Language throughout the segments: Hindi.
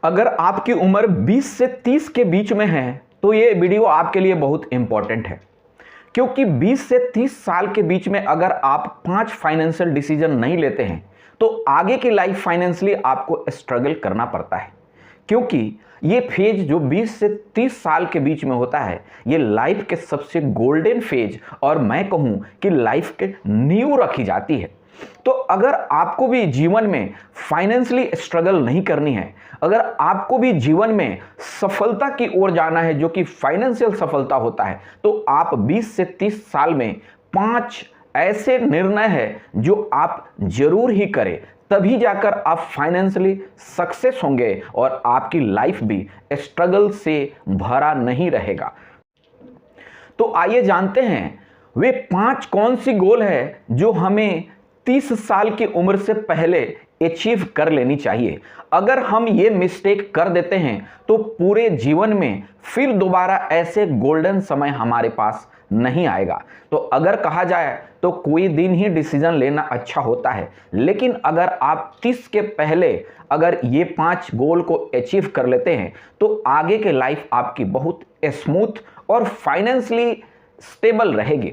अगर आपकी उम्र 20 से 30 के बीच में है तो ये वीडियो आपके लिए बहुत इंपॉर्टेंट है, क्योंकि 20 से 30 साल के बीच में अगर आप 5 फाइनेंशियल डिसीजन नहीं लेते हैं तो आगे की लाइफ फाइनेंशियली आपको स्ट्रगल करना पड़ता है। क्योंकि ये फेज जो 20 से 30 साल के बीच में होता है, ये लाइफ के सबसे गोल्डन फेज और मैं कहूँ कि लाइफ के नींव रखी जाती है। तो अगर आपको भी जीवन में फाइनेंशियली स्ट्रगल नहीं करनी है, अगर आपको भी जीवन में सफलता की ओर जाना है जो कि फाइनेंशियल सफलता होता है, तो आप 20 से 30 साल में 5 ऐसे निर्णय हैं जो आप जरूर ही करें, तभी जाकर आप फाइनेंशियली सक्सेस होंगे और आपकी लाइफ भी स्ट्रगल से भरा नहीं रहेगा। तो आइए जानते हैं वे 5 कौन सी गोल है जो हमें 30 साल की उम्र से पहले अचीव कर लेनी चाहिए। अगर हम ये मिस्टेक कर देते हैं तो पूरे जीवन में फिर दोबारा ऐसे गोल्डन समय हमारे पास नहीं आएगा। तो अगर कहा जाए तो कोई दिन ही डिसीजन लेना अच्छा होता है, लेकिन अगर आप 30 के पहले अगर ये 5 गोल को अचीव कर लेते हैं तो आगे के लाइफ आपकी बहुत स्मूथ और फाइनेंशियली स्टेबल रहेगी।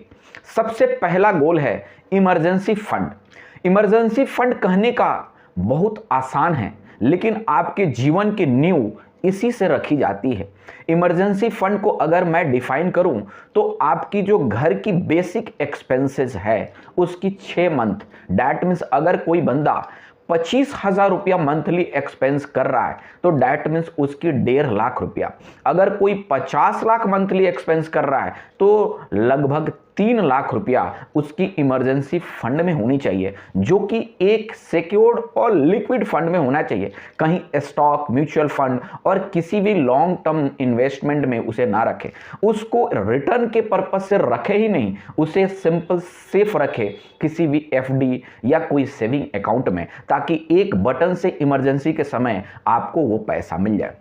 सबसे पहला गोल है इमरजेंसी फंड। इमरजेंसी फंड कहने का बहुत आसान है, लेकिन आपके जीवन की नींव इसी से रखी जाती है। इमरजेंसी फंड को अगर मैं डिफाइन करूं तो आपकी जो घर की बेसिक एक्सपेंसेस है उसकी 6 मंथ, डैट मीन्स अगर कोई बंदा 25,000 रुपया मंथली एक्सपेंस कर रहा है तो डैट मीन्स उसकी 1.5 लाख रुपया। अगर कोई 50 लाख मंथली एक्सपेंस कर रहा है तो लगभग 3 लाख रुपया उसकी इमरजेंसी फंड में होनी चाहिए, जो कि एक सिक्योर्ड और लिक्विड फंड में होना चाहिए। कहीं स्टॉक, म्यूचुअल फंड और किसी भी लॉन्ग टर्म इन्वेस्टमेंट में उसे ना रखे, उसको रिटर्न के पर्पज से रखे ही नहीं, उसे सिंपल सेफ रखे किसी भी एफडी या कोई सेविंग अकाउंट में, ताकि एक बटन से इमरजेंसी के समय आपको वो पैसा मिल जाए।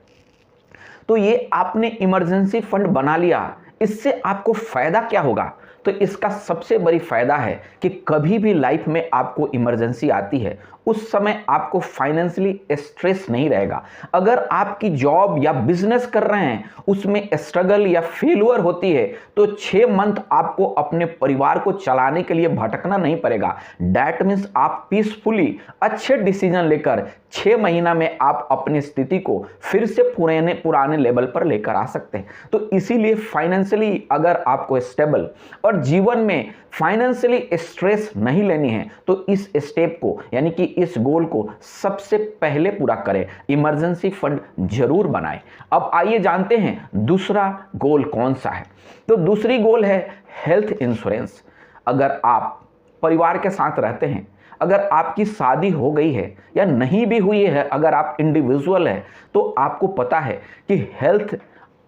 तो ये आपने इमरजेंसी फंड बना लिया, इससे आपको फायदा क्या होगा? तो इसका सबसे बड़ी फायदा है कि कभी भी लाइफ में आपको इमरजेंसी आती है उस समय आपको फाइनेंशियली स्ट्रेस नहीं रहेगा। अगर आपकी जॉब या बिजनेस कर रहे हैं उसमें स्ट्रगल या फेलियर होती है तो 6 मंथ आपको अपने परिवार को चलाने के लिए भटकना नहीं पड़ेगा। डैट मीन्स आप पीसफुली अच्छे डिसीजन लेकर 6 महीना में आप अपनी स्थिति को फिर से पुराने लेवल पर लेकर आ सकते हैं। तो इसीलिए फाइनेंशियली अगर आपको स्टेबल और जीवन में फाइनेंशियली स्ट्रेस नहीं लेनी है तो इस स्टेप को यानी कि इस गोल को सबसे पहले पूरा करें, इमरजेंसी फंड जरूर बनाएं। अब आइए जानते हैं दूसरा गोल कौन सा है। तो दूसरी गोल है हेल्थ इंश्योरेंस। अगर आप परिवार के साथ रहते हैं, अगर आपकी शादी हो गई है या नहीं भी हुई है, अगर आप इंडिविजुअल है तो आपको पता है कि हेल्थ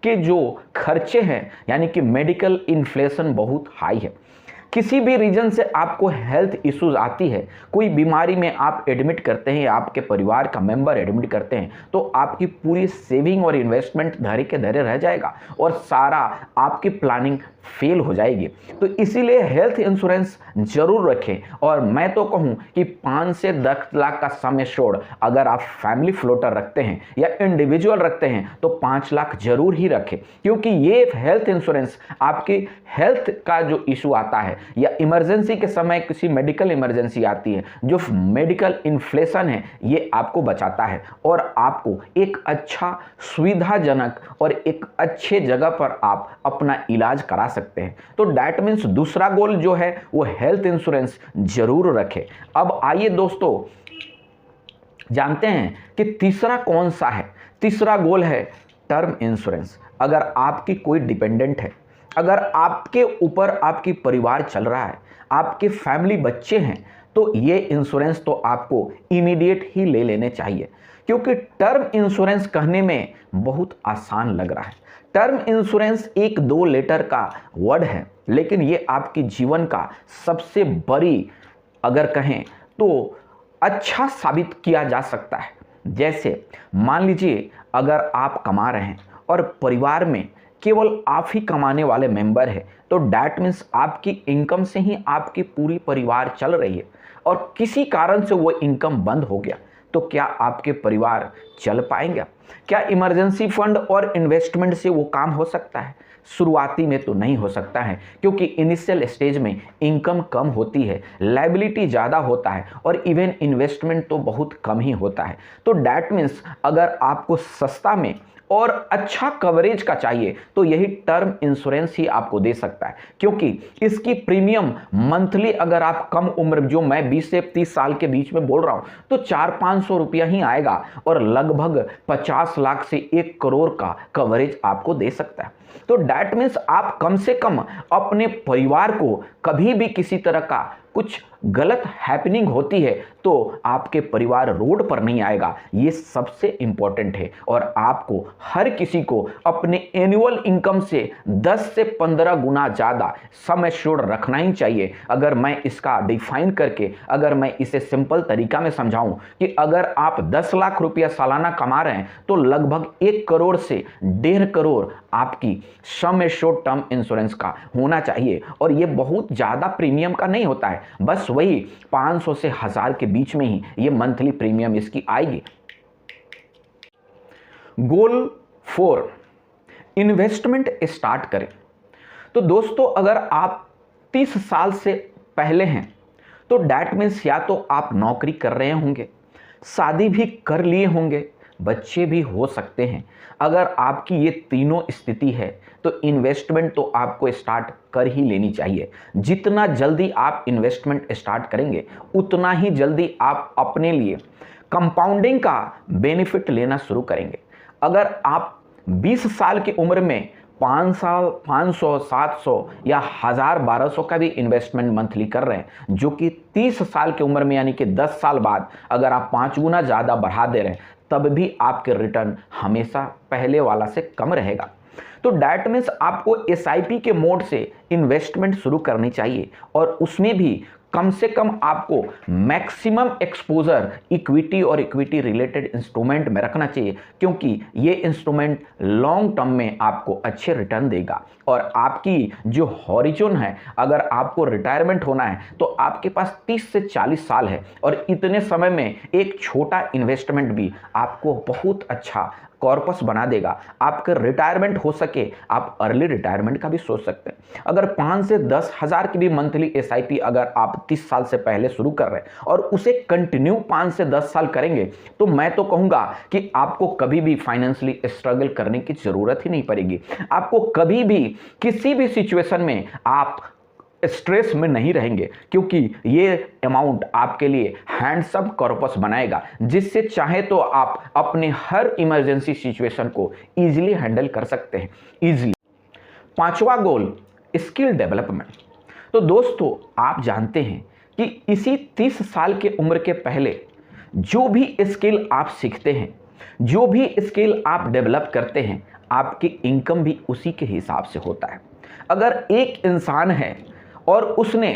के जो खर्चे हैं यानी कि मेडिकल इन्फ्लेशन बहुत हाई है। किसी भी रीजन से आपको हेल्थ इश्यूज आती है, कोई बीमारी में आप एडमिट करते हैं, आपके परिवार का मेंबर एडमिट करते हैं, तो आपकी पूरी सेविंग और इन्वेस्टमेंट धरे के धरे रह जाएगा और सारा आपकी प्लानिंग फेल हो जाएगी। तो इसीलिए हेल्थ इंश्योरेंस जरूर रखें। और मैं तो कहूं कि 5 से 10 लाख का सम एश्योर्ड अगर आप फैमिली फ्लोटर रखते हैं या इंडिविजुअल रखते हैं तो 5 लाख जरूर ही रखें, क्योंकि ये हेल्थ इंश्योरेंस आपकी हेल्थ का जो इशू आता है या इमरजेंसी के समय किसी मेडिकल इमरजेंसी आती है, जो मेडिकल इन्फ्लेशन है, ये आपको बचाता है और आपको एक अच्छा सुविधाजनक और एक अच्छे जगह पर आप अपना इलाज करा सकते हैं। तो डैट मीन्स दूसरा गोल जो है वो हेल्थ इंश्योरेंस जरूर रखें। अब आइए दोस्तों जानते हैं कि तीसरा कौन सा है। तीसरा गोल है टर्म इंश्योरेंस। अगर आपकी कोई डिपेंडेंट है, अगर आपके ऊपर आपकी परिवार चल रहा है, आपके फैमिली बच्चे हैं, तो ये इंश्योरेंस तो आपको इमीडिएट ही ले लेने चाहिए, क्योंकि टर्म इंश्योरेंस कहने में बहुत आसान लग रहा है। टर्म इंश्योरेंस एक 2 लेटर का वर्ड है, लेकिन ये आपके जीवन का सबसे बड़ी अगर कहें तो अच्छा साबित किया जा सकता है। जैसे मान लीजिए अगर आप कमा रहे हैं और परिवार में केवल आप ही कमाने वाले मेंबर है, तो डैट मीन्स आपकी इनकम से ही आपकी पूरी परिवार चल रही है और किसी कारण से वो इनकम बंद हो गया, तो क्या आपके परिवार चल पाएंगे? क्या इमरजेंसी फंड और इन्वेस्टमेंट से वो काम हो सकता है? शुरुआती में तो नहीं हो सकता है, क्योंकि इनिशियल स्टेज में इनकम कम होती है, लायबिलिटी ज़्यादा होता है और इवन इन्वेस्टमेंट तो बहुत कम ही होता है। तो डैट मीन्स अगर आपको सस्ता में और अच्छा कवरेज का चाहिए तो यही टर्म इंश्योरेंस ही आपको दे सकता है, क्योंकि इसकी प्रीमियम मंथली अगर आप कम उम्र, जो मैं 20 से 30 साल के बीच में बोल रहा हूं, तो 400-500 रुपया ही आएगा और लगभग 50 लाख से 1 करोड़ का कवरेज आपको दे सकता है। तो डैट मीन्स आप कम से कम अपने परिवार को कभी भी किसी तरह का कुछ गलत हैपनिंग होती है तो आपके परिवार रोड पर नहीं आएगा, ये सबसे इंपॉर्टेंट है। और आपको हर किसी को अपने एनुअल इनकम से 10 से 15 गुना ज़्यादा सम एश्योर्ड रखना ही चाहिए। अगर मैं इसका डिफाइन करके, अगर मैं इसे सिंपल तरीका में समझाऊं कि अगर आप 10 लाख रुपया सालाना कमा रहे हैं तो लगभग 1 करोड़ से 1.5 करोड़ आपकी सम एश्योर्ड टर्म इंश्योरेंस का होना चाहिए। और ये बहुत ज़्यादा प्रीमियम का नहीं होता है, बस वही 500 से 1000 के बीच में ही ये मंथली प्रीमियम इसकी आएगी। गोल 4, इन्वेस्टमेंट स्टार्ट करें। तो दोस्तों अगर आप 30 साल से पहले हैं तो डैट मीन्स या तो आप नौकरी कर रहे होंगे, शादी भी कर लिए होंगे, बच्चे भी हो सकते हैं। अगर आपकी ये तीनों स्थिति है तो इन्वेस्टमेंट तो आपको स्टार्ट कर ही लेनी चाहिए। जितना जल्दी आप इन्वेस्टमेंट स्टार्ट करेंगे उतना ही जल्दी आप अपने लिए कंपाउंडिंग का बेनिफिट लेना शुरू करेंगे। अगर आप 20 साल की उम्र में 5 साल 500, 700 या 1000, 1200 का भी इन्वेस्टमेंट मंथली कर रहे हैं, जो कि 30 साल की उम्र में यानी कि 10 साल बाद अगर आप 5 गुना ज़्यादा बढ़ा दे रहे हैं तब भी आपके रिटर्न हमेशा पहले वाला से कम रहेगा। तो डैट मीन्स आपको एसआईपी के मोड से इन्वेस्टमेंट शुरू करनी चाहिए और उसमें भी कम से कम आपको मैक्सिमम एक्सपोजर इक्विटी और इक्विटी रिलेटेड इंस्ट्रूमेंट में रखना चाहिए, क्योंकि ये इंस्ट्रूमेंट लॉन्ग टर्म में आपको अच्छे रिटर्न देगा। और आपकी जो हॉरिजन है, अगर आपको रिटायरमेंट होना है तो आपके पास 30 से 40 साल है और इतने समय में एक छोटा इन्वेस्टमेंट भी आपको बहुत अच्छा कॉर्पस बना देगा। आपका रिटायरमेंट हो सके, आप अर्ली रिटायरमेंट का भी सोच सकते हैं। अगर 5 से 10 हज़ार की भी मंथली एसआईपी अगर आप 30 साल से पहले शुरू कर रहे हैं और उसे कंटिन्यू 5 से 10 साल करेंगे तो मैं तो कहूँगा कि आपको कभी भी फाइनेंशियली स्ट्रगल करने की ज़रूरत ही नहीं पड़ेगी। आपको कभी भी किसी भी सिचुएशन में आप स्ट्रेस में नहीं रहेंगे, क्योंकि ये अमाउंट आपके लिए हैंडसम कॉर्पस बनाएगा, जिससे चाहे तो आप अपने हर इमरजेंसी सिचुएशन को इजीली हैंडल कर सकते हैं, इजीली। 5वां गोल, स्किल डेवलपमेंट। तो दोस्तों आप जानते हैं कि इसी 30 साल के उम्र के पहले जो भी स्किल आप सीखते हैं, जो भी स्किल आप डेवलप करते हैं, आपकी इनकम भी उसी के हिसाब से होता है। अगर एक इंसान है और उसने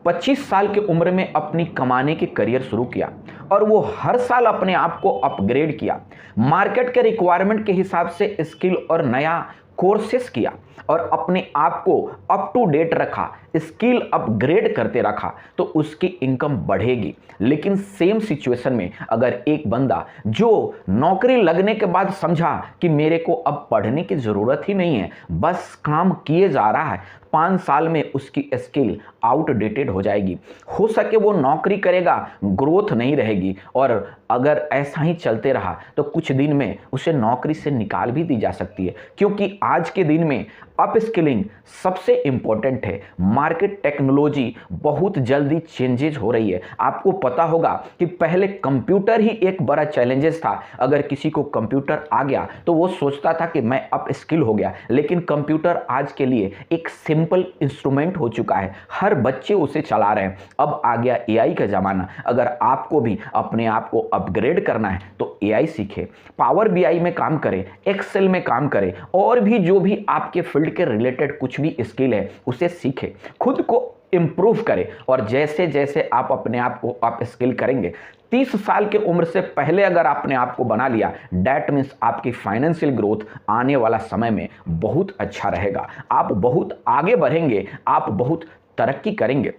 25 साल की उम्र में अपनी कमाने की करियर शुरू किया और वो हर साल अपने आप को अपग्रेड किया, मार्केट के रिक्वायरमेंट के हिसाब से स्किल और नया कोर्सेस किया और अपने आप को अप टू डेट रखा, स्किल अपग्रेड करते रखा, तो उसकी इनकम बढ़ेगी। लेकिन सेम सिचुएशन में अगर एक बंदा जो नौकरी लगने के बाद समझा कि मेरे को अब पढ़ने की ज़रूरत ही नहीं है, बस काम किए जा रहा है, 5 साल में उसकी स्किल आउटडेटेड हो जाएगी। हो सके वो नौकरी करेगा, ग्रोथ नहीं रहेगी, और अगर ऐसा ही चलते रहा तो कुछ दिन में उसे नौकरी से निकाल भी दी जा सकती है, क्योंकि आज के दिन में अपस्किलिंग सबसे इंपॉर्टेंट है। मार्केट टेक्नोलॉजी बहुत जल्दी चेंजेज हो रही है। आपको पता होगा कि पहले कंप्यूटर ही एक बड़ा चैलेंजेस था। अगर किसी को कंप्यूटर आ गया तो वो सोचता था कि मैं अपस्किल हो गया, लेकिन कंप्यूटर आज के लिए एक सिंपल इंस्ट्रूमेंट हो चुका है, हर बच्चे उसे चला रहे हैं। अब आ गया एआई का ज़माना। अगर आपको भी अपने आप को अपग्रेड करना है तो एआई सीखे, पावर बीआई में काम करें, एक्सेल में काम करें, और भी जो भी आपके फील्ड के रिलेटेड कुछ भी स्किल है उसे सीखे, खुद को इंप्रूव करें। और जैसे जैसे आप अपने आप को अप स्किल करेंगे, 30 साल की उम्र से पहले अगर आपने आपको बना लिया, डैट मीन्स आपकी फाइनेंशियल ग्रोथ आने वाला समय में बहुत अच्छा रहेगा। आप बहुत आगे बढ़ेंगे, आप बहुत तरक्की करेंगे।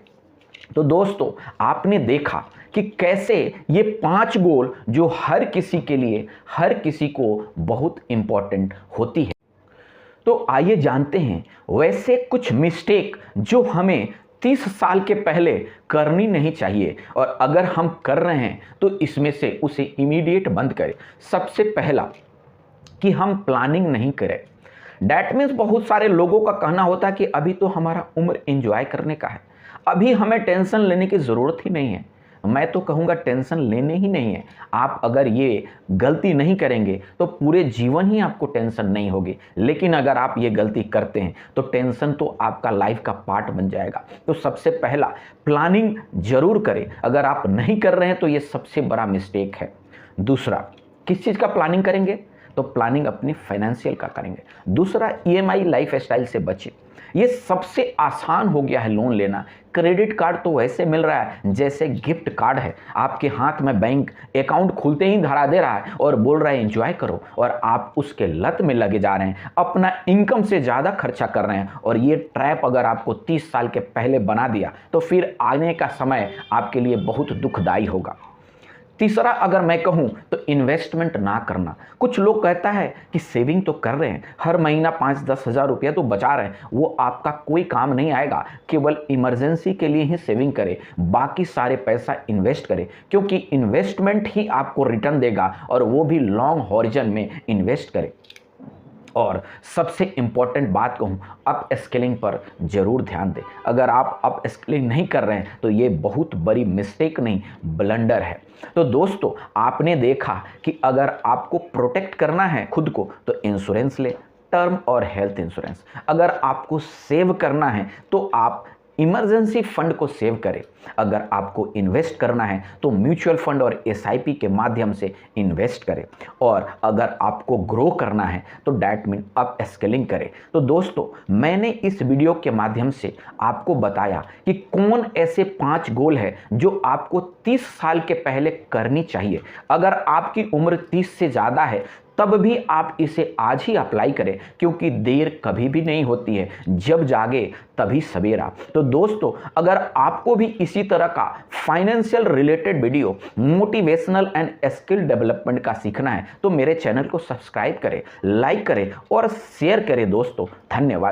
तो दोस्तों आपने देखा कि कैसे ये 5 गोल जो हर किसी के लिए, हर किसी को बहुत इंपॉर्टेंट होती है। तो आइए जानते हैं वैसे कुछ मिस्टेक जो हमें 30 साल के पहले करनी नहीं चाहिए, और अगर हम कर रहे हैं तो इसमें से उसे इमीडिएट बंद करें। सबसे पहला कि हम प्लानिंग नहीं करें। डैट मीन्स बहुत सारे लोगों का कहना होता है कि अभी तो हमारा उम्र एंजॉय करने का है, अभी हमें टेंशन लेने की ज़रूरत ही नहीं है। मैं तो कहूँगा टेंशन लेने ही नहीं है। आप अगर ये गलती नहीं करेंगे तो पूरे जीवन ही आपको टेंशन नहीं होगी, लेकिन अगर आप ये गलती करते हैं तो टेंशन तो आपका लाइफ का पार्ट बन जाएगा। तो सबसे पहला प्लानिंग जरूर करें। अगर आप नहीं कर रहे हैं तो ये सबसे बड़ा मिस्टेक है। दूसरा, किस चीज़ का प्लानिंग करेंगे? तो प्लानिंग अपनी फाइनेंशियल का करेंगे। दूसरा, ईएमआई लाइफ स्टाइल से बचें। ये सबसे आसान हो गया है लोन लेना। क्रेडिट कार्ड तो वैसे मिल रहा है जैसे गिफ्ट कार्ड है, आपके हाथ में बैंक अकाउंट खुलते ही धरा दे रहा है और बोल रहा है एंजॉय करो, और आप उसके लत में लगे जा रहे हैं, अपना इनकम से ज़्यादा खर्चा कर रहे हैं। और ये ट्रैप अगर आपको 30 साल के पहले बना दिया तो फिर आने का समय आपके लिए बहुत दुखदायी होगा। तीसरा, अगर मैं कहूं तो इन्वेस्टमेंट ना करना। कुछ लोग कहता है कि सेविंग तो कर रहे हैं, हर महीना 5-10 हज़ार रुपया तो बचा रहे हैं, वो आपका कोई काम नहीं आएगा। केवल इमरजेंसी के लिए ही सेविंग करें, बाकी सारे पैसा इन्वेस्ट करें, क्योंकि इन्वेस्टमेंट ही आपको रिटर्न देगा, और वो भी लॉन्ग हॉरिजन में इन्वेस्ट करें। और सबसे इंपॉर्टेंट बात कहूँ, अप स्किलिंग पर जरूर ध्यान दें। अगर आप अप स्किलिंग नहीं कर रहे हैं तो ये बहुत बड़ी मिस्टेक नहीं, ब्लंडर है। तो दोस्तों, आपने देखा कि अगर आपको प्रोटेक्ट करना है खुद को तो इंश्योरेंस ले, टर्म और हेल्थ इंश्योरेंस। अगर आपको सेव करना है तो आप इमरजेंसी फंड को सेव करें। अगर आपको इन्वेस्ट करना है तो म्यूचुअल फंड और एसआईपी के माध्यम से इन्वेस्ट करें। और अगर आपको ग्रो करना है तो डैट मीन अप स्किलिंग करें। तो दोस्तों, मैंने इस वीडियो के माध्यम से आपको बताया कि कौन ऐसे 5 गोल है जो आपको 30 साल के पहले करनी चाहिए। अगर आपकी उम्र 30 से ज़्यादा है तब भी आप इसे आज ही अप्लाई करें, क्योंकि देर कभी भी नहीं होती है, जब जागे तभी सवेरा। तो दोस्तों, अगर आपको भी इसी तरह का financial related video, motivational and skill development का सीखना है तो मेरे चैनल को सब्सक्राइब करें, लाइक करें और शेयर करें। दोस्तों, धन्यवाद।